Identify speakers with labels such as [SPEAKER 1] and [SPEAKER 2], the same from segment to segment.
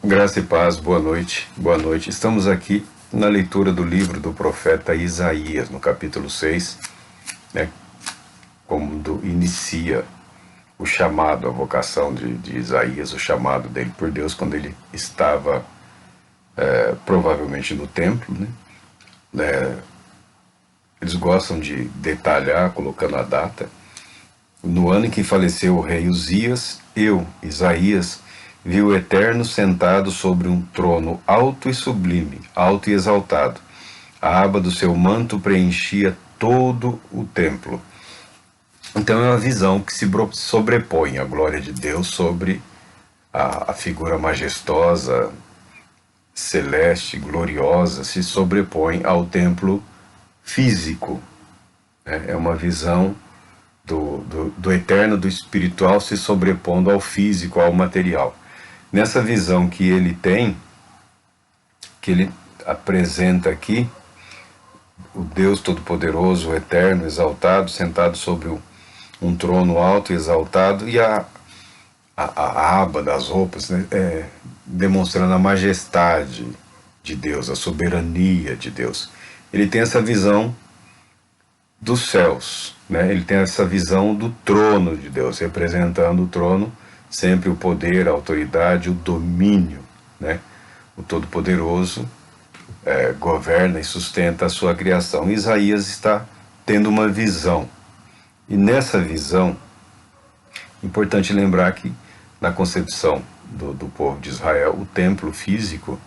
[SPEAKER 1] Graça e paz, boa noite, boa noite. Estamos aqui na leitura do livro do profeta Isaías, no capítulo 6, né, quando inicia o chamado, a vocação de Isaías, o chamado dele por Deus, quando ele estava provavelmente no templo, né. Eles gostam de detalhar, colocando a data. No ano em que faleceu o rei Uzias, eu, Isaías, vi o Eterno sentado sobre um trono alto e sublime, alto e exaltado. A aba do seu manto preenchia todo o templo. Então é uma visão que se sobrepõe a glória de Deus sobre a figura majestosa, celeste, gloriosa, se sobrepõe ao templo físico. É uma visão do eterno, do espiritual se sobrepondo ao físico, ao material. Nessa visão que ele tem, que ele apresenta aqui, o Deus Todo-Poderoso, o Eterno, exaltado, sentado sobre um trono alto e exaltado, e a aba das roupas, né, demonstrando a majestade de Deus, a soberania de Deus. Ele tem essa visão dos céus, né? Ele tem essa visão do trono de Deus, representando o trono, sempre o poder, a autoridade, o domínio, né? O Todo-Poderoso governa e sustenta a sua criação. Isaías está tendo uma visão, e nessa visão, importante lembrar que na concepção do povo de Israel, o templo físico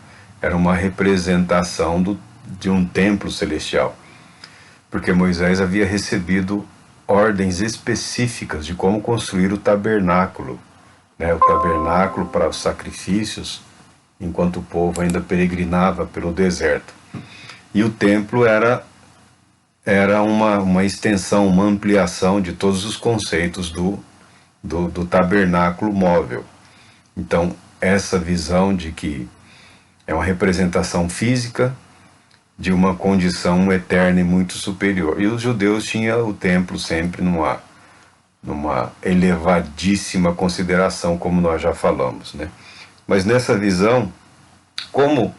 [SPEAKER 1] era uma representação de um templo celestial, porque Moisés havia recebido ordens específicas de como construir o tabernáculo, né? O tabernáculo para os sacrifícios, enquanto o povo ainda peregrinava pelo deserto. E o templo era uma extensão, uma ampliação de todos os conceitos do tabernáculo móvel. Então, essa visão de que é uma representação física de uma condição eterna e muito superior. E os judeus tinham o templo sempre numa elevadíssima consideração, como nós já falamos, né? Mas nessa visão, como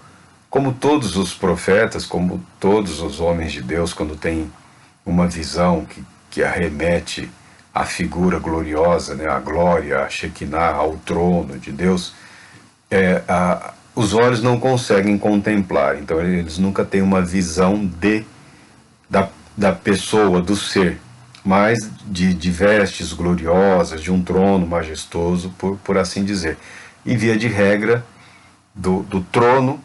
[SPEAKER 1] todos os profetas, como todos os homens de Deus, quando tem uma visão que arremete à figura gloriosa, né, à glória, à Shekinah, ao trono de Deus, os olhos não conseguem contemplar, então eles nunca têm uma visão da pessoa, do ser, mas de vestes gloriosas, de um trono majestoso, por assim dizer. E via de regra, do trono,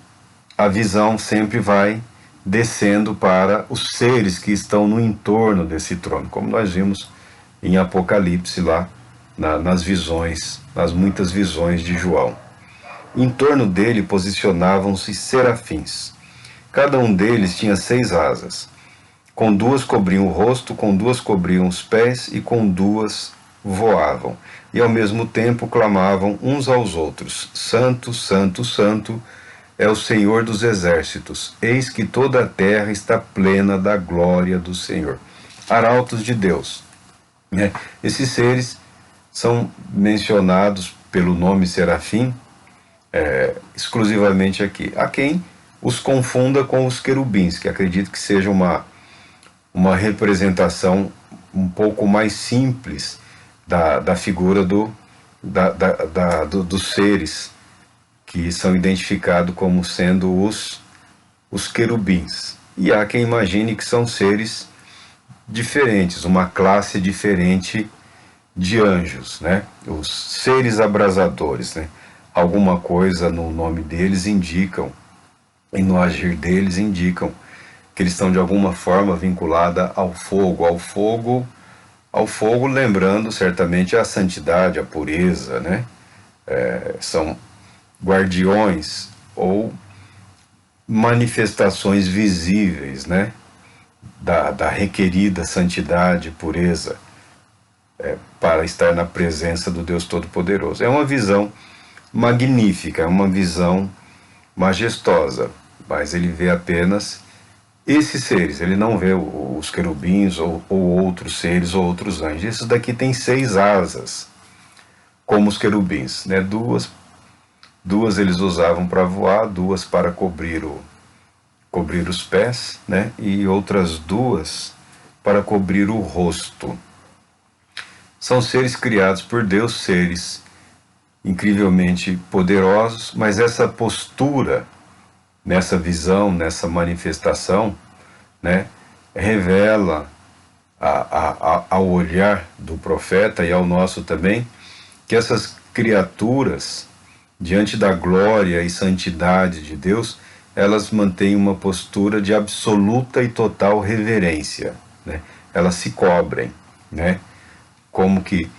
[SPEAKER 1] a visão sempre vai descendo para os seres que estão no entorno desse trono, como nós vimos em Apocalipse lá, nas visões, nas muitas visões de João. Em torno dele posicionavam-se serafins. Cada um deles tinha 6 asas. Com 2 cobriam o rosto, com 2 cobriam os pés e com 2 voavam. E ao mesmo tempo clamavam uns aos outros: Santo, Santo, Santo é o Senhor dos exércitos. Eis que toda a terra está plena da glória do Senhor. Arautos de Deus, né? Esses seres são mencionados pelo nome serafim exclusivamente aqui. Há quem os confunda com os querubins, que acredito que seja uma representação um pouco mais simples da figura dos seres que são identificados como sendo os querubins. E há quem imagine que são seres diferentes, uma classe diferente de anjos, né? Os seres abrasadores, né? Alguma coisa no nome deles indicam, e no agir deles indicam, que eles estão de alguma forma vinculada ao fogo, lembrando certamente a santidade, a pureza, né? São guardiões ou manifestações visíveis, né? Da requerida santidade, pureza, para estar na presença do Deus Todo-Poderoso. É uma visão magnífica, é uma visão majestosa, mas ele vê apenas esses seres, ele não vê os querubins ou outros seres ou outros anjos. Esses daqui tem 6 asas, como os querubins, né? 2 duas eles usavam para voar, duas para cobrir os pés, né? E outras duas para cobrir o rosto. São seres criados por Deus, seres incrivelmente poderosos, mas essa postura, nessa visão, nessa manifestação, né, revela ao olhar do profeta e ao nosso também, que essas criaturas, diante da glória e santidade de Deus, elas mantêm uma postura de absoluta e total reverência, né? Elas se cobrem, né? Como que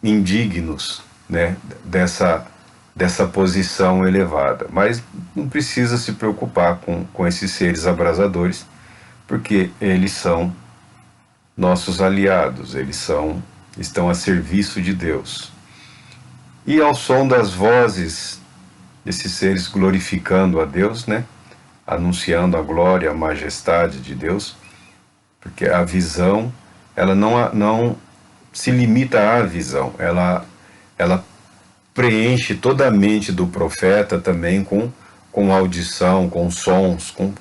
[SPEAKER 1] indignos, né? Dessa posição elevada. Mas não precisa se preocupar com esses seres abrasadores, porque eles são nossos aliados, estão a serviço de Deus. E ao som das vozes desses seres glorificando a Deus, né? Anunciando a glória, a majestade de Deus, porque a visão, ela não se limita à visão, ela preenche toda a mente do profeta também com audição, com sons, com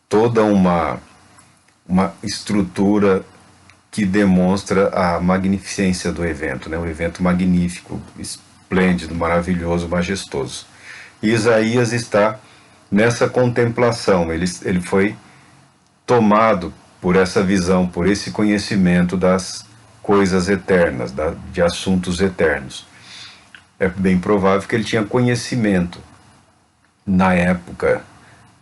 [SPEAKER 1] toda uma estrutura que demonstra a magnificência do evento, né? Um evento magnífico, esplêndido, maravilhoso, majestoso. E Isaías está nessa contemplação, ele foi tomado por essa visão, por esse conhecimento das coisas eternas, de assuntos eternos. É bem provável que ele tinha conhecimento na época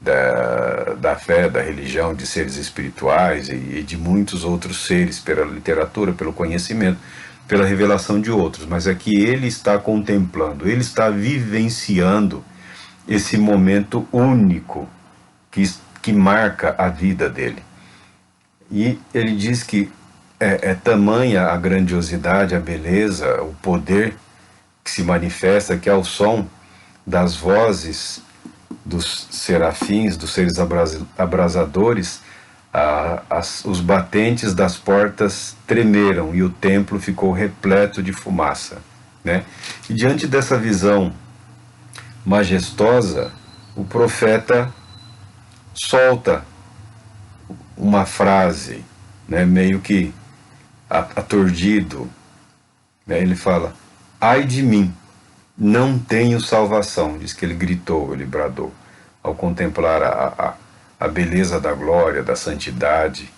[SPEAKER 1] da fé, da religião, de seres espirituais e de muitos outros seres, pela literatura, pelo conhecimento, pela revelação de outros, mas é que ele está contemplando, ele está vivenciando esse momento único que marca a vida dele. E ele diz que é tamanha a grandiosidade, a beleza, o poder que se manifesta, que ao som das vozes dos serafins, dos seres abrasadores, os batentes das portas tremeram e o templo ficou repleto de fumaça, né? E diante dessa visão majestosa, o profeta solta uma frase, né, meio que aturdido, né? Ele fala: ai de mim, não tenho salvação. Diz que ele gritou, ele bradou, ao contemplar a beleza da glória, da santidade.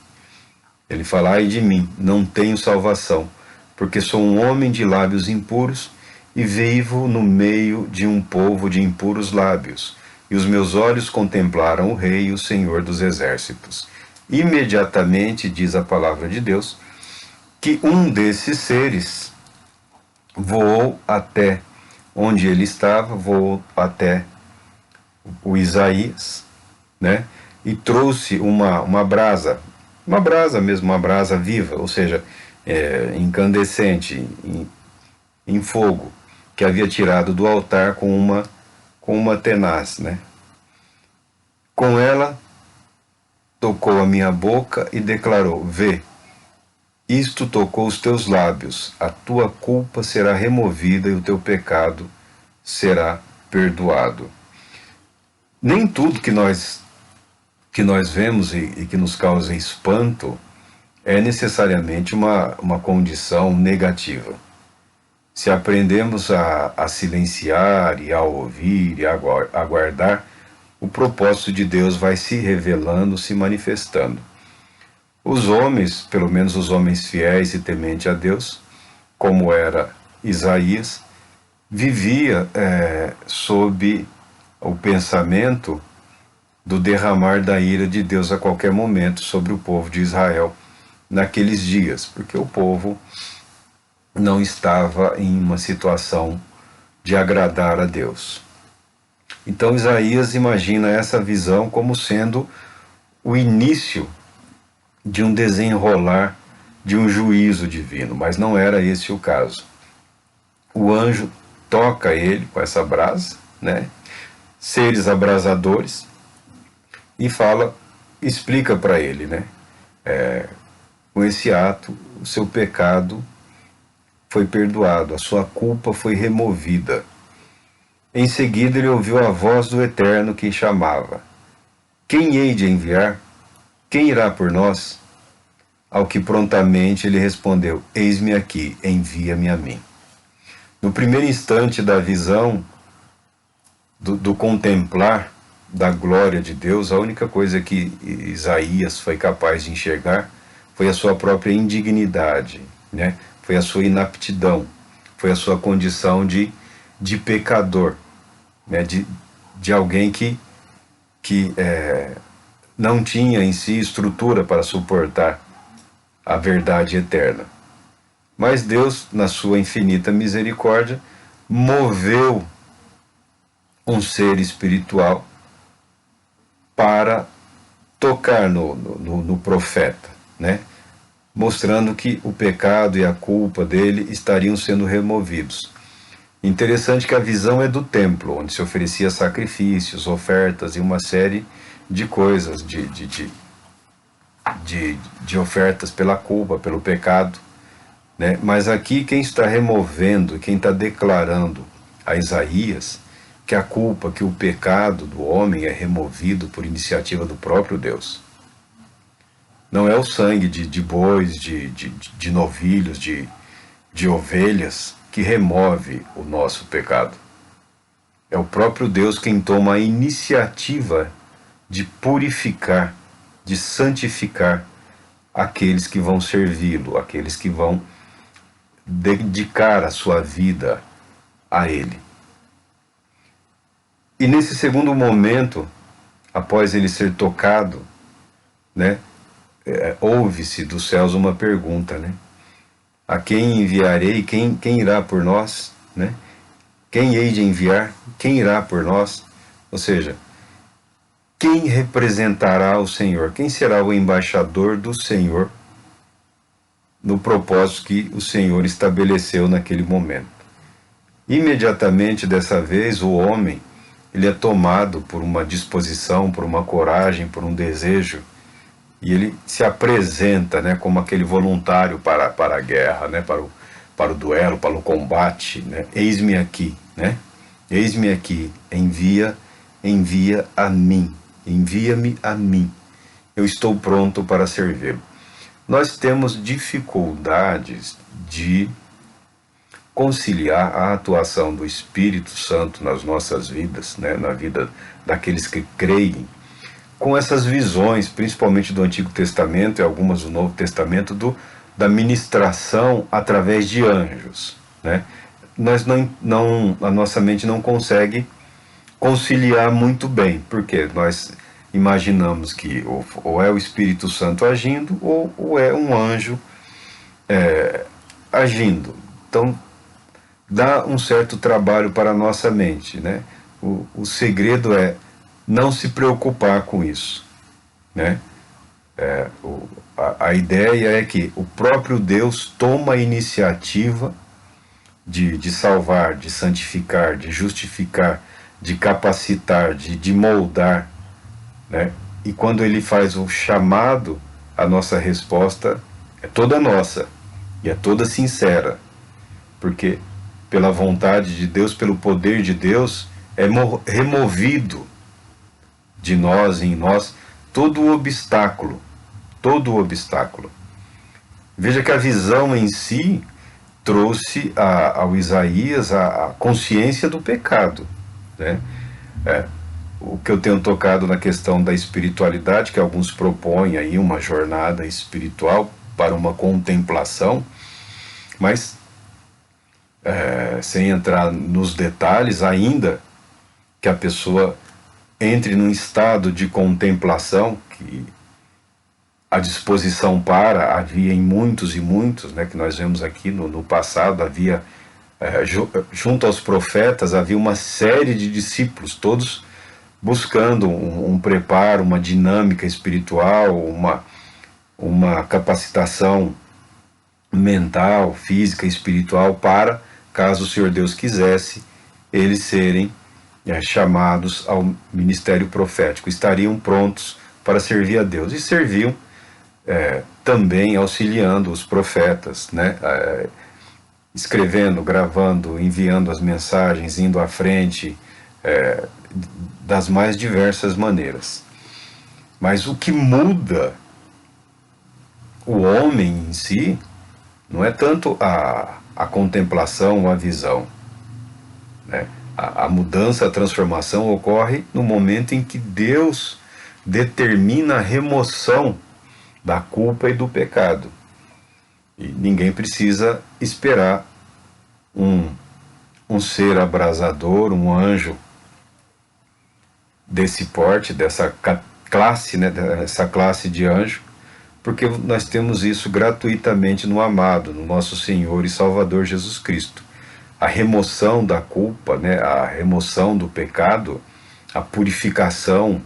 [SPEAKER 1] Ele fala: ai de mim, não tenho salvação, porque sou um homem de lábios impuros e vivo no meio de um povo de impuros lábios, e os meus olhos contemplaram o Rei e o Senhor dos Exércitos. Imediatamente, diz a palavra de Deus, que um desses seres voou até onde ele estava, voou até o Isaías, né? E trouxe uma brasa mesmo, uma brasa viva, ou seja, incandescente, em fogo, que havia tirado do altar com uma tenaz, né? Com ela tocou a minha boca e declarou: vê, isto tocou os teus lábios, a tua culpa será removida e o teu pecado será perdoado. Nem tudo que nós vemos e que nos causa espanto é necessariamente uma condição negativa. Se aprendemos a silenciar e a ouvir e a aguardar, o propósito de Deus vai se revelando, se manifestando. Os homens, pelo menos os homens fiéis e tementes a Deus, como era Isaías, vivia sob o pensamento do derramar da ira de Deus a qualquer momento sobre o povo de Israel naqueles dias, porque o povo não estava em uma situação de agradar a Deus. Então Isaías imagina essa visão como sendo o início de um desenrolar de um juízo divino, mas não era esse o caso. O anjo toca ele com essa brasa, né? Seres abrasadores, e explica para ele, né? Com esse ato, o seu pecado foi perdoado, a sua culpa foi removida. Em seguida ele ouviu a voz do Eterno que chamava: Quem hei de enviar? Quem irá por nós? Ao que prontamente ele respondeu: Eis-me aqui, envia-me a mim. No primeiro instante da visão, do contemplar da glória de Deus, a única coisa que Isaías foi capaz de enxergar foi a sua própria indignidade, né? Foi a sua inaptidão, foi a sua condição de pecador, né? De alguém que não tinha em si estrutura para suportar a verdade eterna. Mas Deus, na sua infinita misericórdia, moveu um ser espiritual para tocar no profeta, né? Mostrando que o pecado e a culpa dele estariam sendo removidos. Interessante que a visão é do templo, onde se oferecia sacrifícios, ofertas e uma série de coisas, de ofertas pela culpa, pelo pecado, né? Mas aqui quem está removendo, quem está declarando a Isaías que a culpa, que o pecado do homem é removido por iniciativa do próprio Deus. Não é o sangue de bois, de novilhos, de ovelhas que remove o nosso pecado. É o próprio Deus quem toma a iniciativa de purificar, de santificar aqueles que vão servi-lo, aqueles que vão dedicar a sua vida a Ele. E nesse segundo momento, após ele ser tocado, né, ouve-se dos céus uma pergunta, né? A quem enviarei? Quem irá por nós? Né? Quem hei de enviar? Quem irá por nós? Ou seja, quem representará o Senhor? Quem será o embaixador do Senhor no propósito que o Senhor estabeleceu naquele momento? Imediatamente, dessa vez, o homem ele é tomado por uma disposição, por uma coragem, por um desejo, e ele se apresenta, né, como aquele voluntário para a guerra, né, para o duelo, para o combate, né? Eis-me aqui, né? Eis-me aqui, envia a mim, envia-me a mim, eu estou pronto para servi-lo. Nós temos dificuldades de conciliar a atuação do Espírito Santo nas nossas vidas, né, na vida daqueles que creem, com essas visões, principalmente do Antigo Testamento e algumas do Novo Testamento, da ministração através de anjos, né? A nossa mente não consegue conciliar muito bem, porque nós imaginamos que ou é o Espírito Santo agindo ou é um anjo agindo. Então, dá um certo trabalho para a nossa mente, né? O segredo é não se preocupar com isso, né? A ideia é que o próprio Deus toma a iniciativa de salvar, de santificar, de justificar, de capacitar, de moldar, né? E quando ele faz o chamado, a nossa resposta é toda nossa e é toda sincera, porque pela vontade de Deus, pelo poder de Deus, é removido de nós, em nós, todo o obstáculo, todo o obstáculo. Veja que a visão em si trouxe ao Isaías a consciência do pecado, né? O que eu tenho tocado na questão da espiritualidade, que alguns propõem aí uma jornada espiritual para uma contemplação, mas sem entrar nos detalhes, ainda que a pessoa entre num estado de contemplação, que a disposição havia em muitos e muitos, né, que nós vemos aqui no passado, havia, junto aos profetas, havia uma série de discípulos, todos buscando um preparo, uma dinâmica espiritual, uma capacitação mental, física, espiritual, para, caso o Senhor Deus quisesse, eles serem chamados ao ministério profético, estariam prontos para servir a Deus, e serviam também auxiliando os profetas, né? Escrevendo, gravando, enviando as mensagens, indo à frente, das mais diversas maneiras. Mas o que muda o homem em si não é tanto a contemplação ou a visão, né? A mudança, a transformação ocorre no momento em que Deus determina a remoção da culpa e do pecado. E ninguém precisa esperar um ser abrasador, um anjo desse porte, dessa classe, né, dessa classe de anjo, porque nós temos isso gratuitamente no amado, no nosso Senhor e Salvador Jesus Cristo. A remoção da culpa, né, a remoção do pecado, a purificação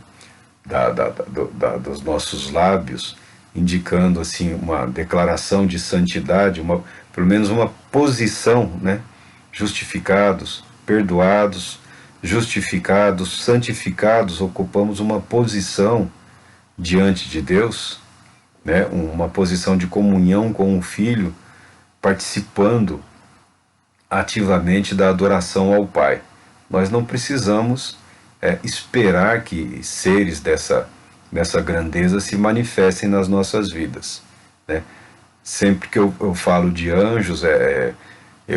[SPEAKER 1] dos nossos lábios, indicando assim uma declaração de santidade, pelo menos uma posição, né, justificados, perdoados, justificados, santificados, ocupamos uma posição diante de Deus, né, uma posição de comunhão com o Filho, participando ativamente da adoração ao Pai. Nós não precisamos esperar que seres dessa grandeza se manifestem nas nossas vidas, né? Sempre que eu falo de anjos,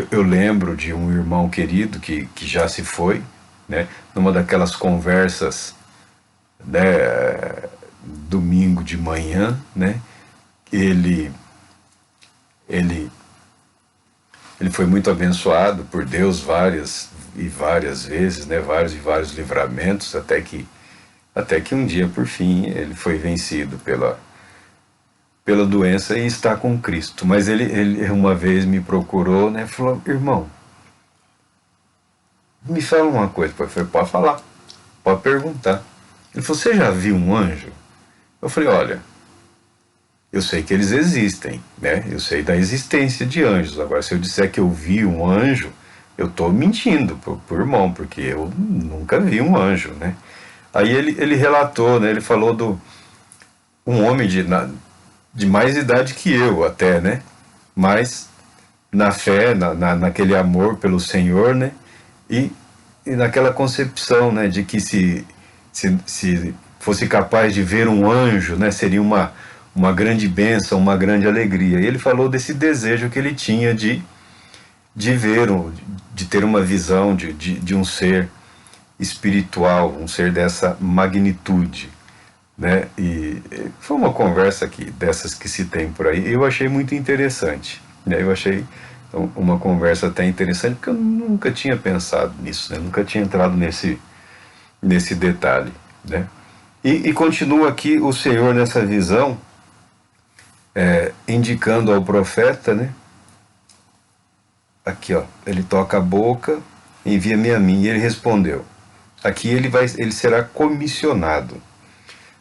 [SPEAKER 1] eu lembro de um irmão querido que já se foi, né, numa daquelas conversas, né, domingo de manhã, né, ele foi muito abençoado por Deus várias vezes, né, vários livramentos, até que um dia, por fim, ele foi vencido pela doença e está com Cristo. Mas ele uma vez me procurou, né, falou: irmão, me fala uma coisa. Eu falei: pode falar, pode perguntar. Ele falou: você já viu um anjo? Eu falei: olha, eu sei que eles existem, né? Eu sei da existência de anjos. Agora, se eu disser que eu vi um anjo, eu estou mentindo pro irmão, porque eu nunca vi um anjo, né? Aí ele relatou, né? Ele falou um homem de mais idade que eu até, né? Mas na fé, naquele amor pelo Senhor, né? E naquela concepção, né? De que se fosse capaz de ver um anjo, né? Seria uma grande bênção, uma grande alegria. E ele falou desse desejo que ele tinha de ver, de ter uma visão de um ser espiritual, um ser dessa magnitude, né? E foi uma conversa dessas que se tem por aí. Eu achei muito interessante, né? Eu achei uma conversa até interessante, porque eu nunca tinha pensado nisso, né? Nunca tinha entrado nesse detalhe, né? E continua aqui o Senhor nessa visão, indicando ao profeta, né? Aqui, ó, ele toca a boca, envia-me a mim. E ele respondeu. Aqui ele será comissionado.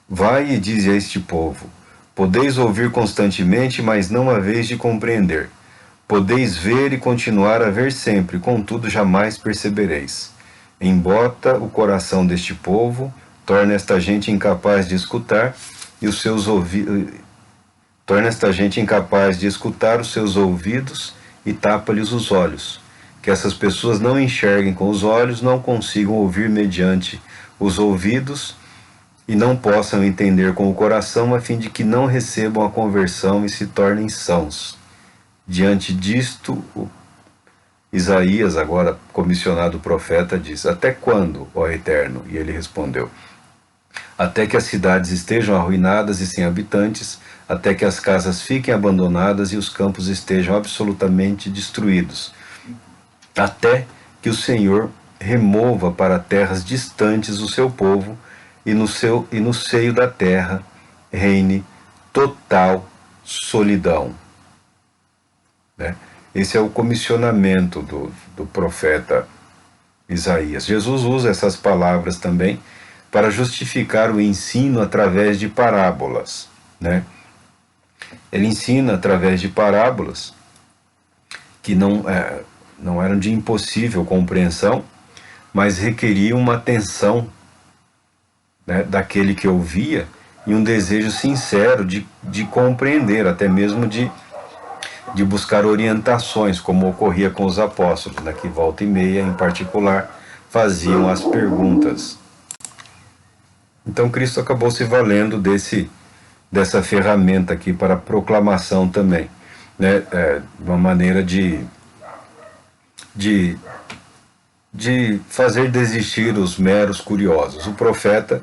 [SPEAKER 1] Vai e dize a este povo: podeis ouvir constantemente, mas não haveis de compreender. Podeis ver e continuar a ver sempre, contudo jamais percebereis. Embota o coração deste povo, torna esta gente incapaz de escutar, e os seus ouvidos. Torna esta gente incapaz de escutar os seus ouvidos e tapa-lhes os olhos. Que essas pessoas não enxerguem com os olhos, não consigam ouvir mediante os ouvidos e não possam entender com o coração, a fim de que não recebam a conversão e se tornem sãos. Diante disto, Isaías, agora comissionado profeta, diz: até quando, ó Eterno? E ele respondeu: até que as cidades estejam arruinadas e sem habitantes, até que as casas fiquem abandonadas e os campos estejam absolutamente destruídos, até que o Senhor remova para terras distantes o seu povo e no seio da terra reine total solidão, né? Esse é o comissionamento do profeta Isaías. Jesus usa essas palavras também para justificar o ensino através de parábolas, né? Ele ensina através de parábolas que não eram de impossível compreensão, mas requeriam uma atenção, né, daquele que ouvia e um desejo sincero de compreender, até mesmo de buscar orientações, como ocorria com os apóstolos, né, que volta e meia, em particular, faziam as perguntas. Então Cristo acabou se valendo dessa ferramenta aqui para proclamação também, né? Uma maneira de fazer desistir os meros curiosos. O profeta,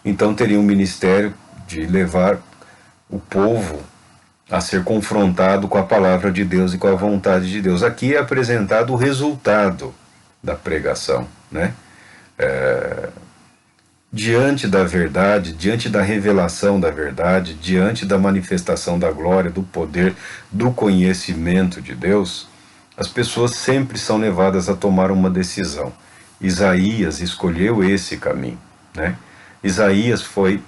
[SPEAKER 1] então, teria um ministério de levar o povo a ser confrontado com a palavra de Deus e com a vontade de Deus. Aqui é apresentado o resultado da pregação, né? Diante da verdade, diante da revelação da verdade, diante da manifestação da glória, do poder, do conhecimento de Deus, as pessoas sempre são levadas a tomar uma decisão. Isaías escolheu esse caminho, né? Isaías foi,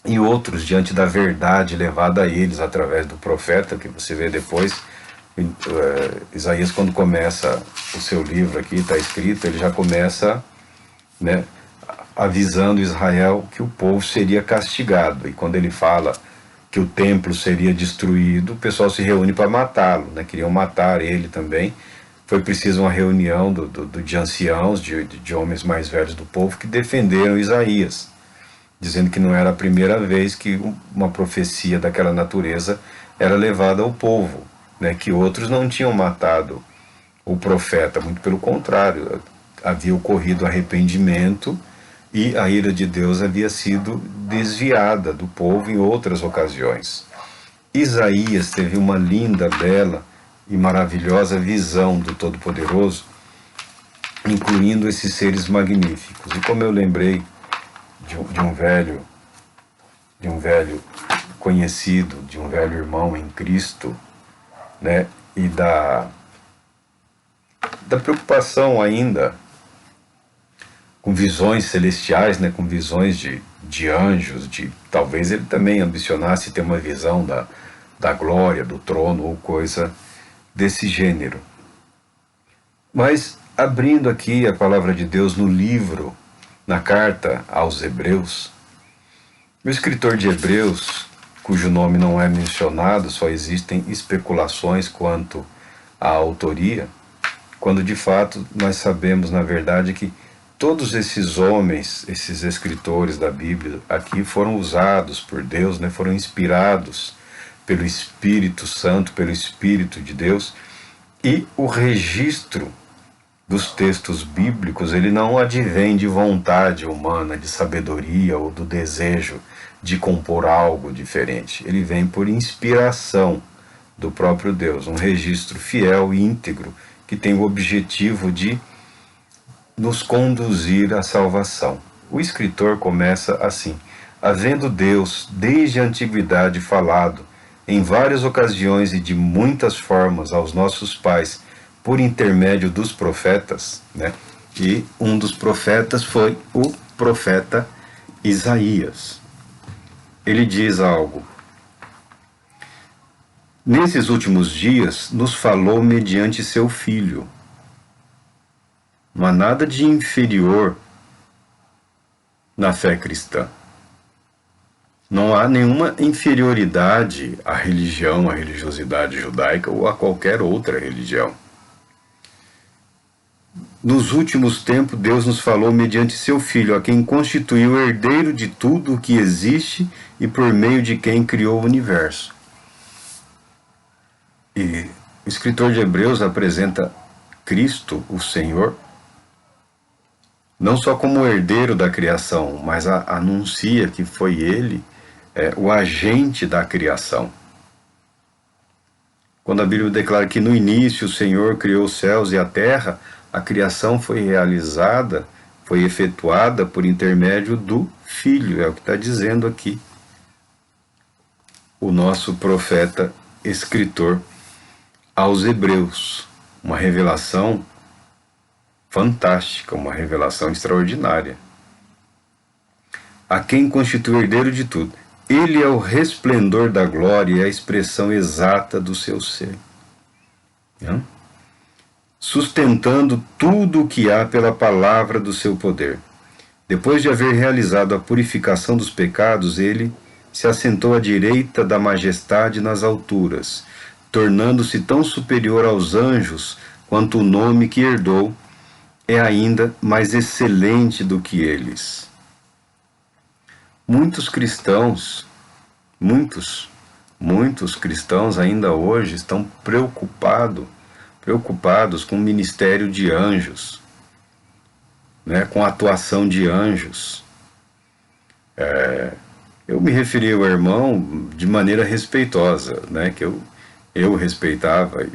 [SPEAKER 1] e outros, diante da verdade levada a eles através do profeta, que você vê depois. Isaías, quando começa o seu livro aqui, está escrito, ele já começa, né, avisando Israel que o povo seria castigado. E quando ele fala que o templo seria destruído, o pessoal se reúne para matá-lo, né? Queriam matar ele também. Foi preciso uma reunião de anciãos, de homens mais velhos do povo, que defenderam Isaías, dizendo que não era a primeira vez que uma profecia daquela natureza era levada ao povo, né? Que outros não tinham matado o profeta, muito pelo contrário, havia ocorrido arrependimento e a ira de Deus havia sido desviada do povo em outras ocasiões. Isaías teve uma linda, bela e maravilhosa visão do Todo-Poderoso, incluindo esses seres magníficos. E como eu lembrei de um velho conhecido, de um velho irmão em Cristo, né, e da preocupação ainda com visões celestiais, né, com visões de anjos, talvez ele também ambicionasse ter uma visão da glória, do trono ou coisa desse gênero. Mas, abrindo aqui a palavra de Deus no livro, na carta aos Hebreus, o escritor de Hebreus, cujo nome não é mencionado, só existem especulações quanto à autoria, quando de fato nós sabemos, na verdade, que todos esses homens, esses escritores da Bíblia aqui foram usados por Deus, né, foram inspirados pelo Espírito Santo, pelo Espírito de Deus, e o registro dos textos bíblicos, ele não advém de vontade humana, de sabedoria ou do desejo de compor algo diferente. Ele vem por inspiração do próprio Deus, um registro fiel e íntegro que tem o objetivo de nos conduzir à salvação. O escritor começa assim: havendo Deus, desde a antiguidade, falado em várias ocasiões e de muitas formas aos nossos pais, por intermédio dos profetas, né? E um dos profetas foi o profeta Isaías. Ele diz algo: nesses últimos dias nos falou mediante seu Filho. Não há nada de inferior na fé cristã. Não há nenhuma inferioridade à religião, à religiosidade judaica ou a qualquer outra religião. Nos últimos tempos, Deus nos falou mediante seu Filho, a quem constituiu herdeiro de tudo o que existe e por meio de quem criou o universo. E o escritor de Hebreus apresenta Cristo, o Senhor, não só como herdeiro da criação, mas anuncia que foi ele o agente da criação. Quando a Bíblia declara que no início o Senhor criou os céus e a terra, a criação foi realizada, foi efetuada por intermédio do Filho, é o que está dizendo aqui o nosso profeta escritor aos Hebreus. Uma revelação fantástica, uma revelação extraordinária. A quem constitui herdeiro de tudo. Ele é o resplendor da glória e a expressão exata do seu ser. Sustentando tudo o que há pela palavra do seu poder. Depois de haver realizado a purificação dos pecados, ele se assentou à direita da majestade nas alturas, tornando-se tão superior aos anjos quanto o nome que herdou é ainda mais excelente do que eles. Muitos cristãos, muitos cristãos ainda hoje estão preocupados com o ministério de anjos, né, com a atuação de anjos. Eu me referi ao irmão de maneira respeitosa, né, que eu respeitava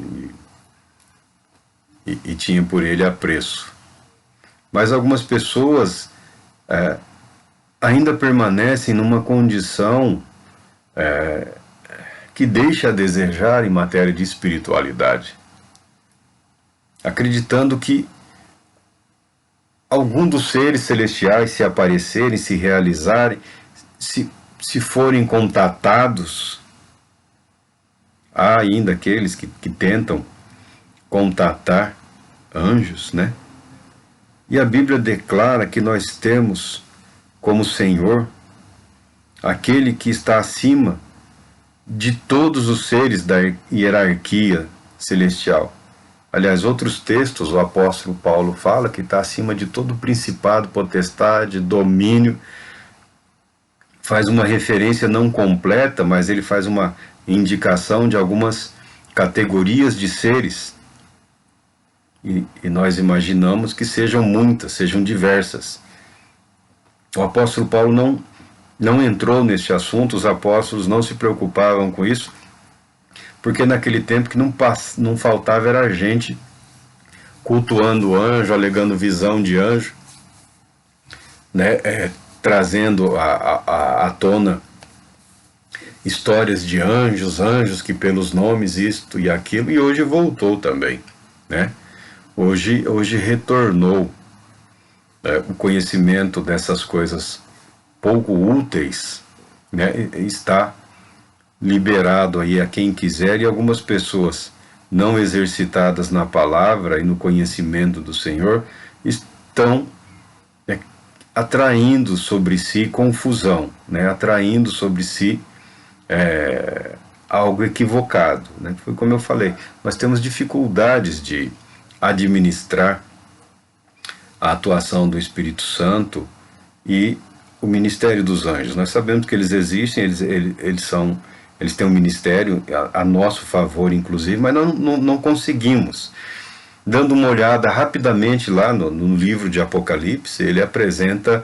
[SPEAKER 1] e tinha por ele apreço. Mas algumas pessoas ainda permanecem numa condição que deixa a desejar em matéria de espiritualidade, acreditando que algum dos seres celestiais, se aparecerem, se realizarem, se forem contatados, há ainda aqueles que tentam contatar anjos, né? E a Bíblia declara que nós temos como Senhor aquele que está acima de todos os seres da hierarquia celestial. Aliás, outros textos, o apóstolo Paulo fala que está acima de todo principado, potestade, domínio. Faz uma referência não completa, mas ele faz uma indicação de algumas categorias de seres. E nós imaginamos que sejam muitas, sejam diversas. O apóstolo Paulo não entrou neste assunto, os apóstolos não se preocupavam com isso, porque naquele tempo que não faltava era gente cultuando o anjo, alegando visão de anjo, né, trazendo à tona histórias de anjos que pelos nomes isto e aquilo, e hoje voltou também, né? Hoje retornou o conhecimento dessas coisas pouco úteis, né? Está liberado aí a quem quiser, e algumas pessoas não exercitadas na palavra e no conhecimento do Senhor estão atraindo sobre si confusão, né? Atraindo sobre si algo equivocado, né? Foi como eu falei, nós temos dificuldades de administrar a atuação do Espírito Santo e o ministério dos anjos. Nós sabemos que eles existem, eles têm um ministério a nosso favor, inclusive, mas não conseguimos. Dando uma olhada rapidamente lá no livro de Apocalipse, ele apresenta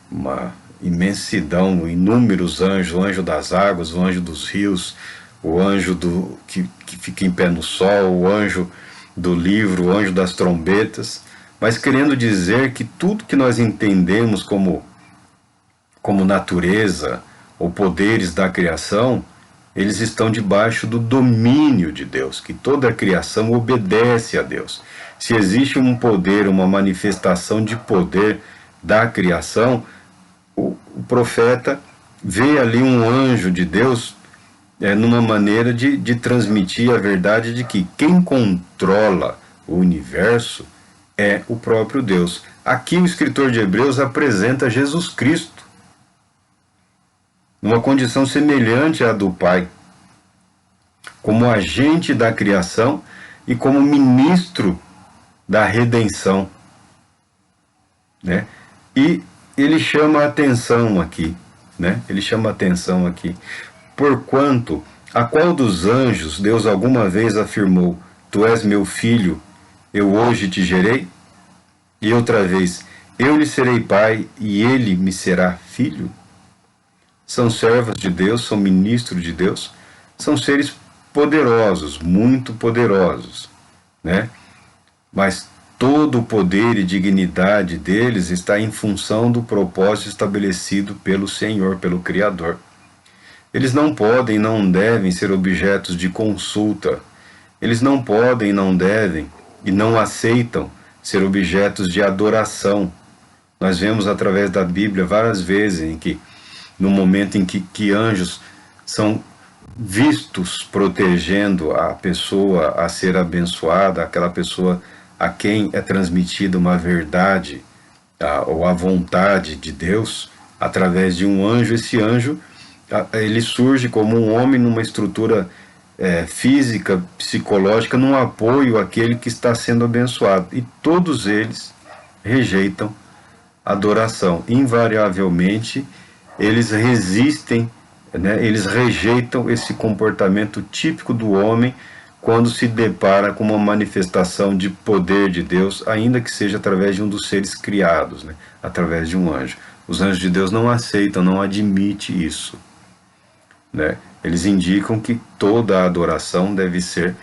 [SPEAKER 1] uma imensidão, inúmeros anjos, o anjo das águas, o anjo dos rios, o anjo que fica em pé no sol, o anjo do livro, o anjo das trombetas, mas querendo dizer que tudo que nós entendemos como natureza ou poderes da criação, eles estão debaixo do domínio de Deus, que toda a criação obedece a Deus. Se existe um poder, uma manifestação de poder da criação, o profeta vê ali um anjo de Deus numa maneira de transmitir a verdade de que quem controla o universo é o próprio Deus. Aqui o escritor de Hebreus apresenta Jesus Cristo numa condição semelhante à do Pai, como agente da criação e como ministro da redenção, né? E ele chama a atenção aqui, né? Ele chama a atenção aqui. Porquanto, a qual dos anjos Deus alguma vez afirmou: Tu és meu filho, eu hoje te gerei? E outra vez: Eu lhe serei pai e ele me será filho? São servos de Deus, são ministros de Deus, são seres poderosos, muito poderosos, né? Mas todo o poder e dignidade deles está em função do propósito estabelecido pelo Senhor, pelo Criador. Eles não podem, não devem ser objetos de consulta. Eles não podem, não devem e não aceitam ser objetos de adoração. Nós vemos através da Bíblia várias vezes em que, no momento em que anjos são vistos protegendo a pessoa a ser abençoada, aquela pessoa a quem é transmitida uma verdade ou a vontade de Deus, através de um anjo, esse anjo ele surge como um homem numa estrutura física, psicológica, num apoio àquele que está sendo abençoado. E todos eles rejeitam a adoração. Invariavelmente, eles resistem, né, eles rejeitam esse comportamento típico do homem quando se depara com uma manifestação de poder de Deus, ainda que seja através de um dos seres criados, né, através de um anjo. Os anjos de Deus não aceitam, não admitem isso, né? Eles indicam que toda a adoração deve ser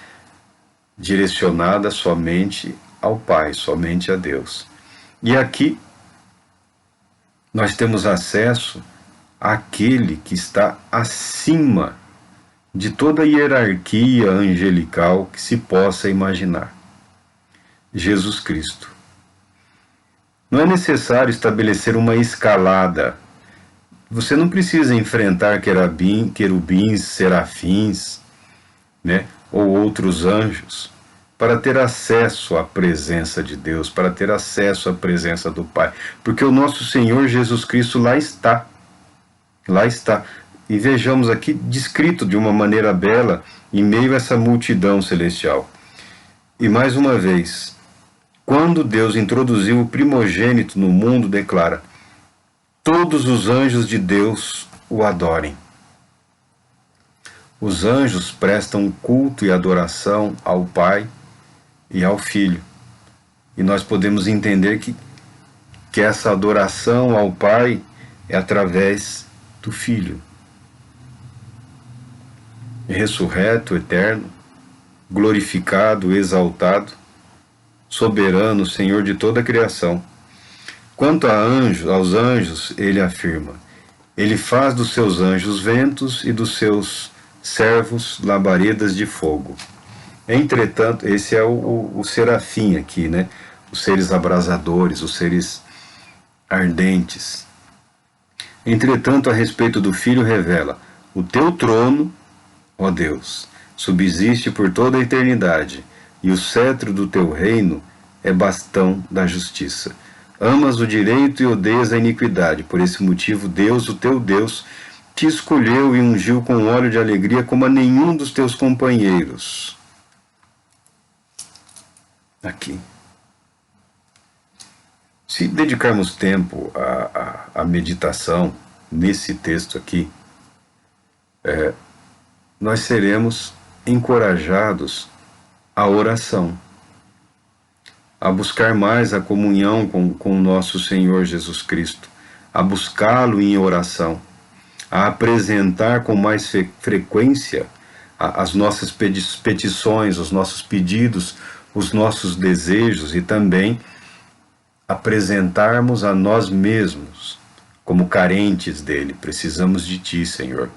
[SPEAKER 1] direcionada somente ao Pai, somente a Deus. E aqui nós temos acesso àquele que está acima de toda a hierarquia angelical que se possa imaginar. Jesus Cristo. Não é necessário estabelecer uma escalada. Você não precisa enfrentar querubins, serafins, né, ou outros anjos para ter acesso à presença de Deus, para ter acesso à presença do Pai. Porque o nosso Senhor Jesus Cristo lá está. Lá está. E vejamos aqui descrito de uma maneira bela em meio a essa multidão celestial. E mais uma vez, quando Deus introduziu o primogênito no mundo, declara: todos os anjos de Deus o adorem. Os anjos prestam culto e adoração ao Pai e ao Filho. E nós podemos entender que essa adoração ao Pai é através do Filho. Ressurreto, eterno, glorificado, exaltado, soberano, Senhor de toda a criação. Quanto aos anjos, ele afirma: ele faz dos seus anjos ventos e dos seus servos labaredas de fogo. Entretanto, esse é o serafim aqui, né? Os seres abrasadores, os seres ardentes. Entretanto, a respeito do Filho revela: o teu trono, ó Deus, subsiste por toda a eternidade, e o cetro do teu reino é bastão da justiça. Amas o direito e odeias a iniquidade. Por esse motivo, Deus, o teu Deus, te escolheu e ungiu com óleo de alegria como a nenhum dos teus companheiros. Aqui. Se dedicarmos tempo à meditação nesse texto aqui, nós seremos encorajados à oração, a buscar mais a comunhão com o nosso Senhor Jesus Cristo, a buscá-lo em oração, a apresentar com mais frequência as nossas petições, os nossos pedidos, os nossos desejos, e também apresentarmos a nós mesmos como carentes dele. Precisamos de ti, Senhor.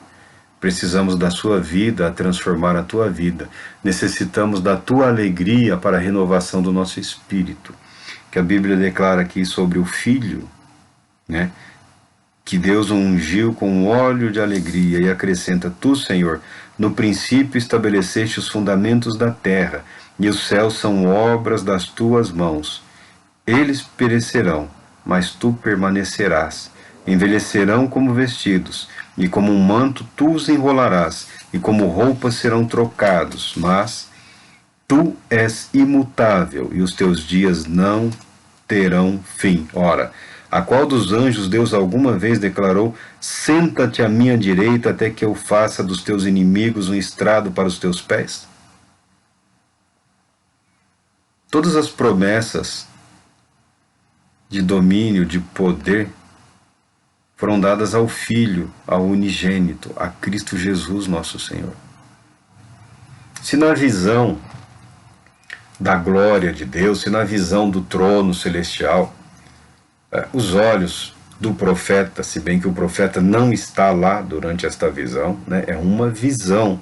[SPEAKER 1] Precisamos da sua vida a transformar a tua vida. Necessitamos da tua alegria para a renovação do nosso espírito. Que a Bíblia declara aqui sobre o Filho, né? Que Deus o ungiu com óleo de alegria, e acrescenta: tu, Senhor, no princípio estabeleceste os fundamentos da terra, e os céus são obras das tuas mãos. Eles perecerão, mas tu permanecerás. Envelhecerão como vestidos, e como um manto tu os enrolarás, e como roupas serão trocados, mas tu és imutável, e os teus dias não terão fim. Ora, a qual dos anjos Deus alguma vez declarou: senta-te à minha direita até que eu faça dos teus inimigos um estrado para os teus pés? Todas as promessas de domínio, de poder, foram dadas ao Filho, ao unigênito, a Cristo Jesus, nosso Senhor. Se na visão da glória de Deus, se na visão do trono celestial, os olhos do profeta, se bem que o profeta não está lá durante esta visão, né, é uma visão,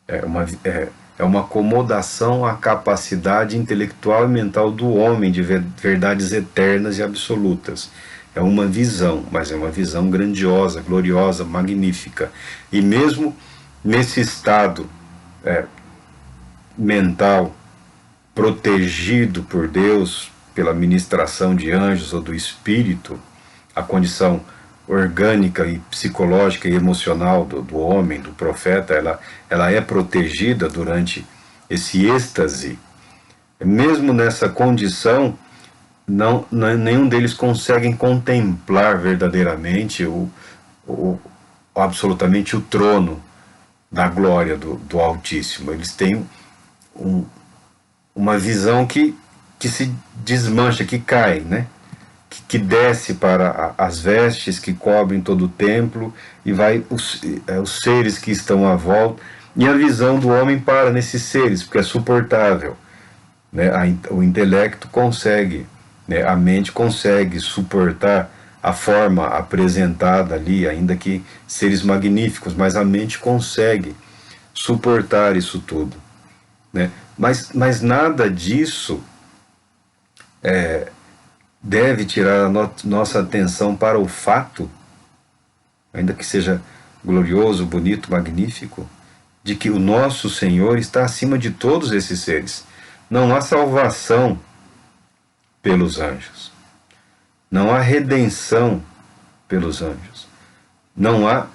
[SPEAKER 1] é uma acomodação à capacidade intelectual e mental do homem de verdades eternas e absolutas. É uma visão, mas é uma visão grandiosa, gloriosa, magnífica. E mesmo nesse estado mental, protegido por Deus, pela ministração de anjos ou do Espírito, a condição orgânica e psicológica e emocional do homem, do profeta, ela é protegida durante esse êxtase. Mesmo nessa condição, nenhum deles conseguem contemplar verdadeiramente absolutamente o trono da glória do Altíssimo. Eles têm uma visão que se desmancha, que cai, né? Que desce para as vestes que cobrem todo o templo e vai os seres que estão à volta, e a visão do homem para nesses seres, porque é suportável, né? O intelecto consegue, né? A mente consegue suportar a forma apresentada ali, ainda que seres magníficos, mas a mente consegue suportar isso tudo, né? Mas nada disso deve tirar a nossa atenção para o fato, ainda que seja glorioso, bonito, magnífico, de que o nosso Senhor está acima de todos esses seres. Não há salvação pelos anjos. Não há redenção pelos anjos. Não há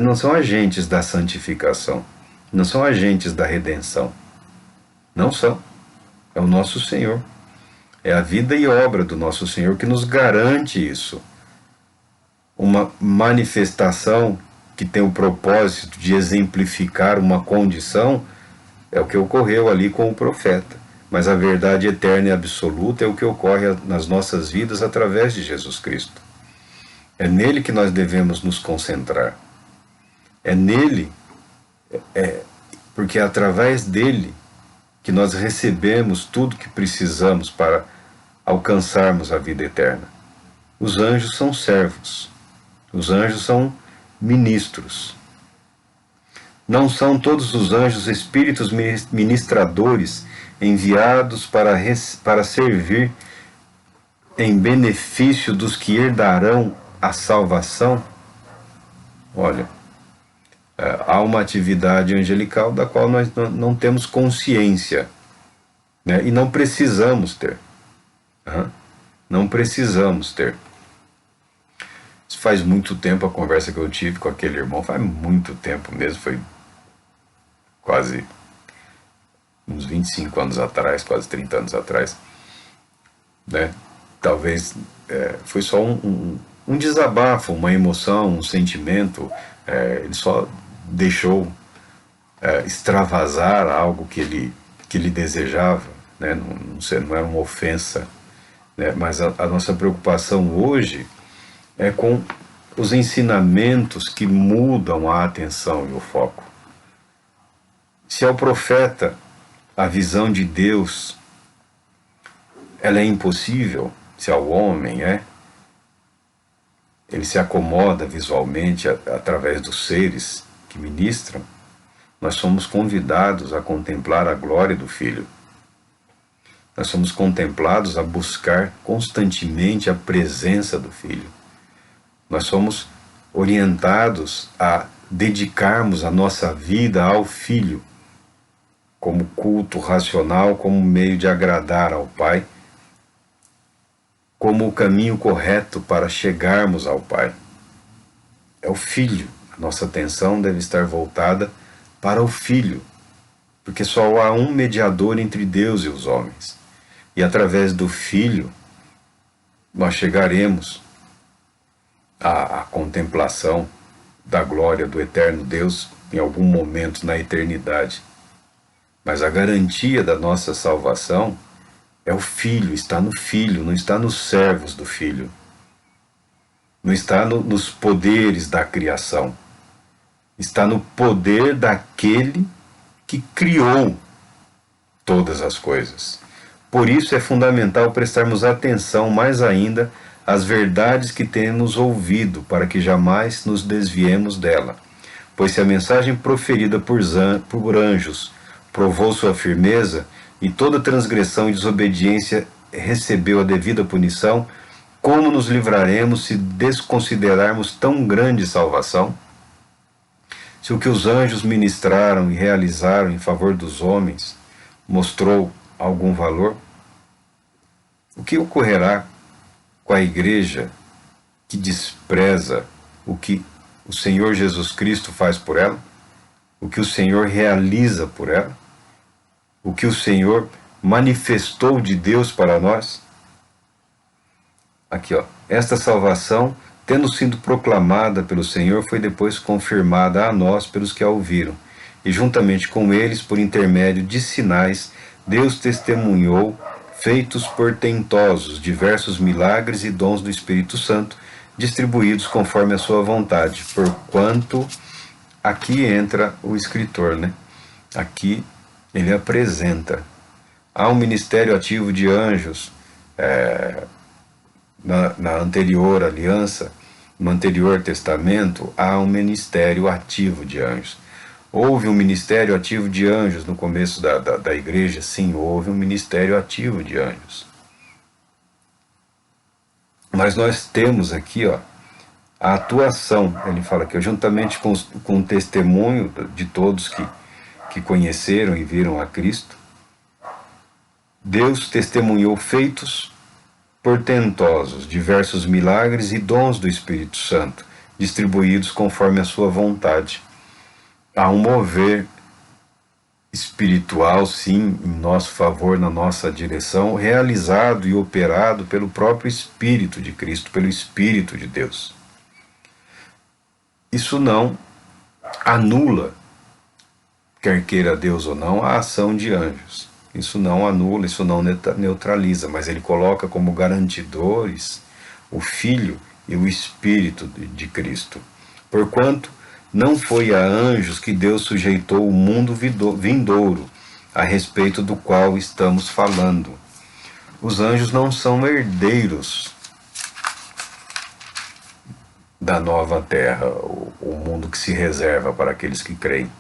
[SPEAKER 1] não são agentes da santificação. Não são agentes da redenção. Não são. É o nosso Senhor. É a vida e obra do nosso Senhor que nos garante isso. Uma manifestação que tem o propósito de exemplificar uma condição é o que ocorreu ali com o profeta. Mas a verdade eterna e absoluta é o que ocorre nas nossas vidas através de Jesus Cristo. É nele que nós devemos nos concentrar. É nele, porque é através dele que nós recebemos tudo que precisamos para alcançarmos a vida eterna. Os anjos são servos. Os anjos são ministros. Não são todos os anjos espíritos ministradores enviados para servir em benefício dos que herdarão a salvação? Olha, há uma atividade angelical da qual nós não temos consciência, né? E não precisamos ter. Não precisamos ter. Isso faz muito tempo, a conversa que eu tive com aquele irmão, faz muito tempo mesmo, foi quase uns 25 anos atrás, quase 30 anos atrás, né? Talvez foi só um desabafo, uma emoção, um sentimento, ele só deixou extravasar algo que ele desejava, né? Não era uma ofensa, né? Mas a nossa preocupação hoje é com os ensinamentos que mudam a atenção e o foco. Se ao profeta a visão de Deus ela é impossível, se ao homem ele se acomoda visualmente através dos seres que ministram, nós somos convidados a contemplar a glória do Filho. Nós somos contemplados a buscar constantemente a presença do Filho. Nós somos orientados a dedicarmos a nossa vida ao Filho, como culto racional, como meio de agradar ao Pai, como o caminho correto para chegarmos ao Pai. É o Filho. A nossa atenção deve estar voltada para o Filho, porque só há um mediador entre Deus e os homens. E através do Filho, nós chegaremos à contemplação da glória do eterno Deus em algum momento na eternidade. Mas a garantia da nossa salvação é o Filho, está no Filho, não está nos servos do Filho. Não está nos poderes da criação. Está no poder daquele que criou todas as coisas. Por isso é fundamental prestarmos atenção mais ainda às verdades que temos ouvido, para que jamais nos desviemos dela. Pois se a mensagem proferida por anjos provou sua firmeza, e toda transgressão e desobediência recebeu a devida punição, como nos livraremos se desconsiderarmos tão grande salvação? Se o que os anjos ministraram e realizaram em favor dos homens mostrou algum valor, o que ocorrerá com a igreja que despreza o que o Senhor Jesus Cristo faz por ela, o que o Senhor realiza por ela, o que o Senhor manifestou de Deus para nós? Aqui, ó, esta salvação, tendo sido proclamada pelo Senhor, foi depois confirmada a nós pelos que a ouviram, e juntamente com eles, por intermédio de sinais, Deus testemunhou feitos portentosos, diversos milagres e dons do Espírito Santo, distribuídos conforme a sua vontade, porquanto aqui entra o escritor, né? Aqui ele apresenta. Há um ministério ativo de anjos, na anterior aliança, no anterior testamento, há um ministério ativo de anjos. Houve um ministério ativo de anjos no começo da igreja? Sim, houve um ministério ativo de anjos. Mas nós temos aqui, ó, a atuação, ele fala aqui, juntamente com o testemunho de todos que conheceram e viram a Cristo, Deus testemunhou feitos portentosos, diversos milagres e dons do Espírito Santo, distribuídos conforme a sua vontade. Há um mover espiritual, sim, em nosso favor, na nossa direção, realizado e operado pelo próprio Espírito de Cristo, pelo Espírito de Deus. Isso não anula, quer queira Deus ou não, a ação de anjos. Isso não anula, isso não neutraliza, mas ele coloca como garantidores o Filho e o Espírito de Cristo. Porquanto não foi a anjos que Deus sujeitou o mundo vindouro, a respeito do qual estamos falando. Os anjos não são herdeiros da nova terra, o mundo que se reserva para aqueles que creem.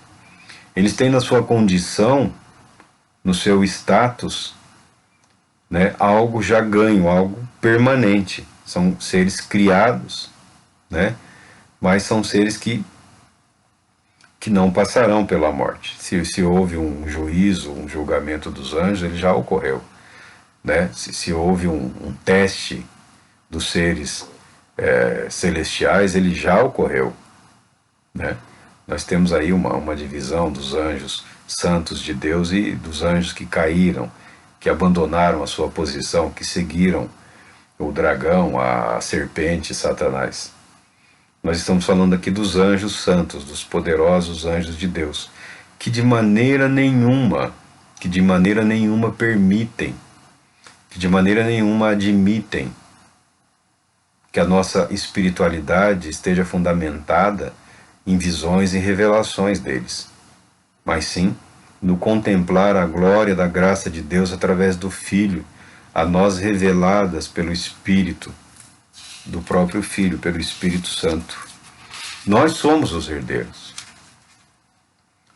[SPEAKER 1] Eles têm na sua condição, no seu status, né, algo já ganho, algo permanente. São seres criados, né, mas são seres que não passarão pela morte. Se houve um juízo, um julgamento dos anjos, ele já ocorreu. Né? Se houve um teste dos seres celestiais, ele já ocorreu. Né? Nós temos aí uma divisão dos anjos santos de Deus e dos anjos que caíram, que abandonaram a sua posição, que seguiram o dragão, a serpente, Satanás. Nós estamos falando aqui dos anjos santos, dos poderosos anjos de Deus, que de maneira nenhuma permitem, que de maneira nenhuma admitem que a nossa espiritualidade esteja fundamentada em visões e revelações deles, mas sim no contemplar a glória da graça de Deus através do Filho, a nós reveladas pelo Espírito, do próprio Filho, pelo Espírito Santo. Nós somos os herdeiros.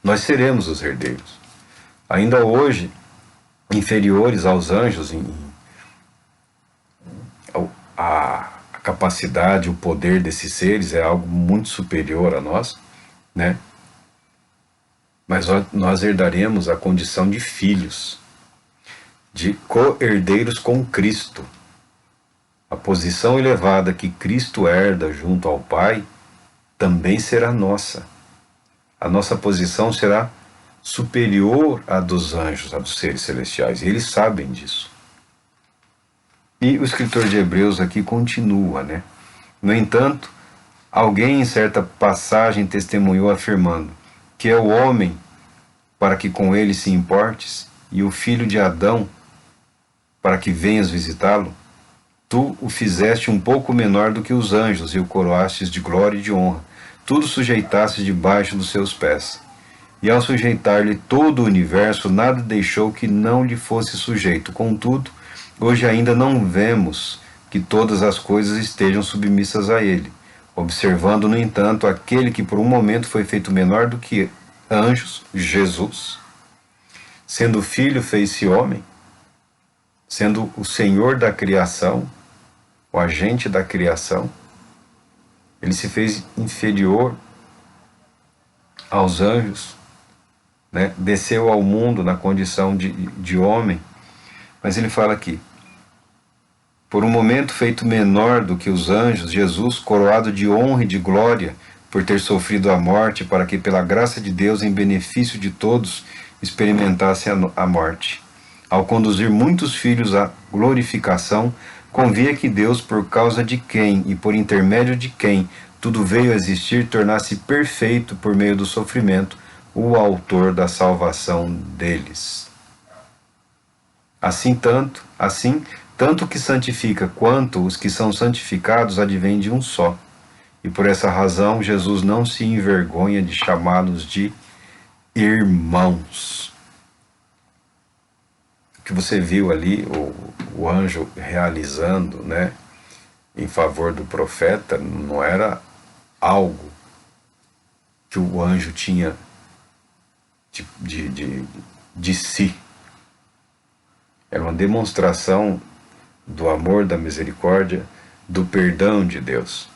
[SPEAKER 1] Nós seremos os herdeiros. Ainda hoje, inferiores aos anjos, a capacidade, o poder desses seres é algo muito superior a nós, né? Mas nós herdaremos a condição de filhos, de co-herdeiros com Cristo. A posição elevada que Cristo herda junto ao Pai também será nossa. A nossa posição será superior à dos anjos, à dos seres celestiais, e eles sabem disso. E o escritor de Hebreus aqui continua, né? No entanto, alguém em certa passagem testemunhou afirmando que é o homem para que com ele se importes, e o filho de Adão para que venhas visitá-lo. Tu o fizeste um pouco menor do que os anjos e o coroastes de glória e de honra. Tudo sujeitaste debaixo dos seus pés. E ao sujeitar-lhe todo o universo, nada deixou que não lhe fosse sujeito. Contudo, hoje ainda não vemos que todas as coisas estejam submissas a ele, observando, no entanto, aquele que por um momento foi feito menor do que anjos, Jesus, sendo filho, fez-se homem, sendo o Senhor da criação, o agente da criação, ele se fez inferior aos anjos, né? Desceu ao mundo na condição de homem, mas ele fala aqui, Por um momento feito menor do que os anjos, Jesus, coroado de honra e de glória, por ter sofrido a morte, para que, pela graça de Deus, em benefício de todos, experimentasse a morte. Ao conduzir muitos filhos à glorificação, convia que Deus, por causa de quem e por intermédio de quem tudo veio a existir, tornasse perfeito, por meio do sofrimento, o autor da salvação deles. Assim, tanto que santifica quanto os que são santificados advêm de um só. E por essa razão, Jesus não se envergonha de chamá-los de irmãos. O que você viu ali, o anjo realizando, né, em favor do profeta, não era algo que o anjo tinha de si. Era uma demonstração do amor, da misericórdia, do perdão de Deus,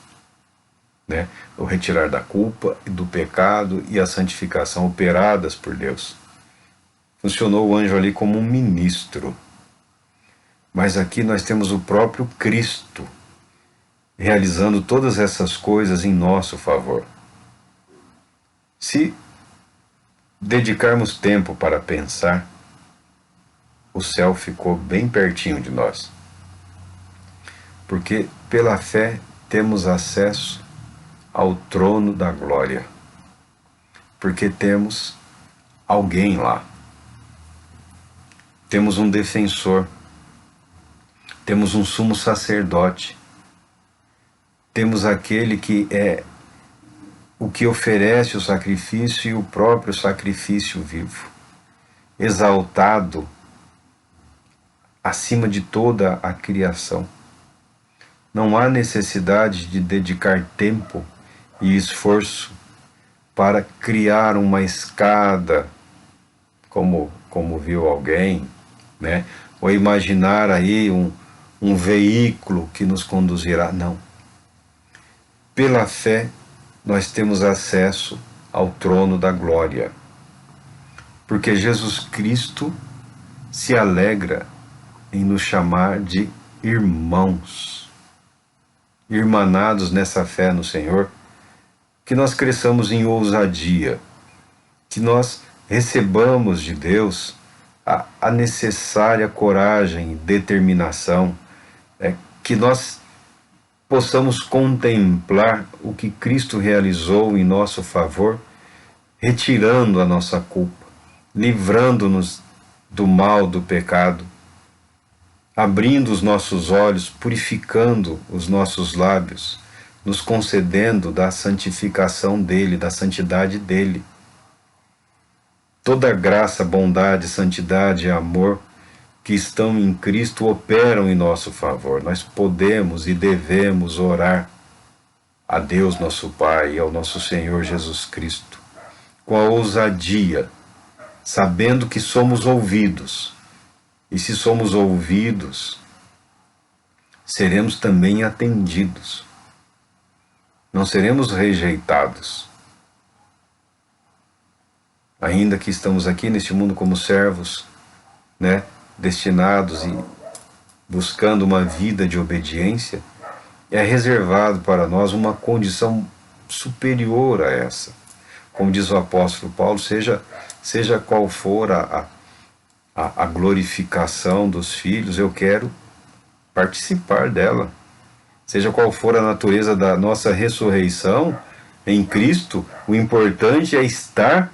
[SPEAKER 1] né? O retirar da culpa e do pecado e a santificação operadas por Deus. Funcionou o anjo ali como um ministro. Mas aqui nós temos o próprio Cristo realizando todas essas coisas em nosso favor. Se dedicarmos tempo para pensar, o céu ficou bem pertinho de nós. Porque pela fé temos acesso ao trono da glória. Porque temos alguém lá. Temos um defensor. Temos um sumo sacerdote. Temos aquele que é o que oferece o sacrifício e o próprio sacrifício vivo, exaltado acima de toda a criação. Não há necessidade de dedicar tempo e esforço para criar uma escada, como viu alguém, né? Ou imaginar aí um veículo que nos conduzirá. Não. Pela fé, nós temos acesso ao trono da glória, porque Jesus Cristo se alegra em nos chamar de irmãos, irmanados nessa fé no Senhor, que nós cresçamos em ousadia, que nós recebamos de Deus a necessária coragem e determinação, que nós possamos contemplar o que Cristo realizou em nosso favor, retirando a nossa culpa, livrando-nos do mal, do pecado, abrindo os nossos olhos, purificando os nossos lábios, nos concedendo da santificação dele, da santidade dele. Toda graça, bondade, santidade e amor que estão em Cristo operam em nosso favor. Nós podemos e devemos orar a Deus nosso Pai e ao nosso Senhor Jesus Cristo com a ousadia, sabendo que somos ouvidos. E se somos ouvidos, seremos também atendidos. Não seremos rejeitados. Ainda que estamos aqui neste mundo como servos, né, destinados e buscando uma vida de obediência, é reservado para nós uma condição superior a essa. Como diz o apóstolo Paulo, seja qual for a glorificação dos filhos, eu quero participar dela. Seja qual for a natureza da nossa ressurreição em Cristo, o importante é estar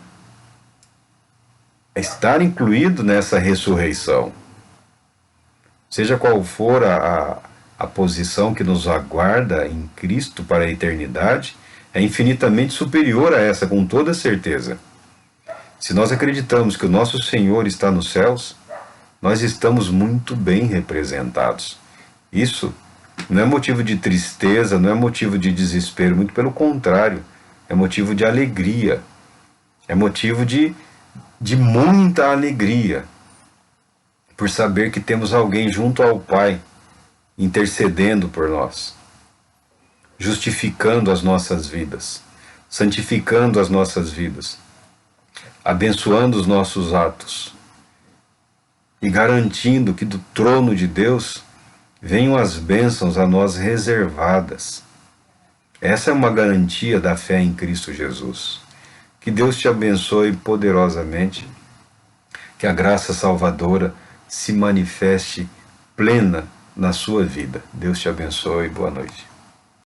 [SPEAKER 1] incluído nessa ressurreição. Seja qual for a posição que nos aguarda em Cristo para a eternidade, é infinitamente superior a essa, com toda certeza. Se nós acreditamos que o nosso Senhor está nos céus, nós estamos muito bem representados. Isso não é motivo de tristeza, não é motivo de desespero, muito pelo contrário, é motivo de alegria, é motivo de muita alegria, por saber que temos alguém junto ao Pai, intercedendo por nós, justificando as nossas vidas, santificando as nossas vidas, abençoando os nossos atos e garantindo que do trono de Deus venham as bênçãos a nós reservadas. Essa é uma garantia da fé em Cristo Jesus. Que Deus te abençoe poderosamente, que a graça salvadora se manifeste plena na sua vida. Deus te abençoe. Boa noite.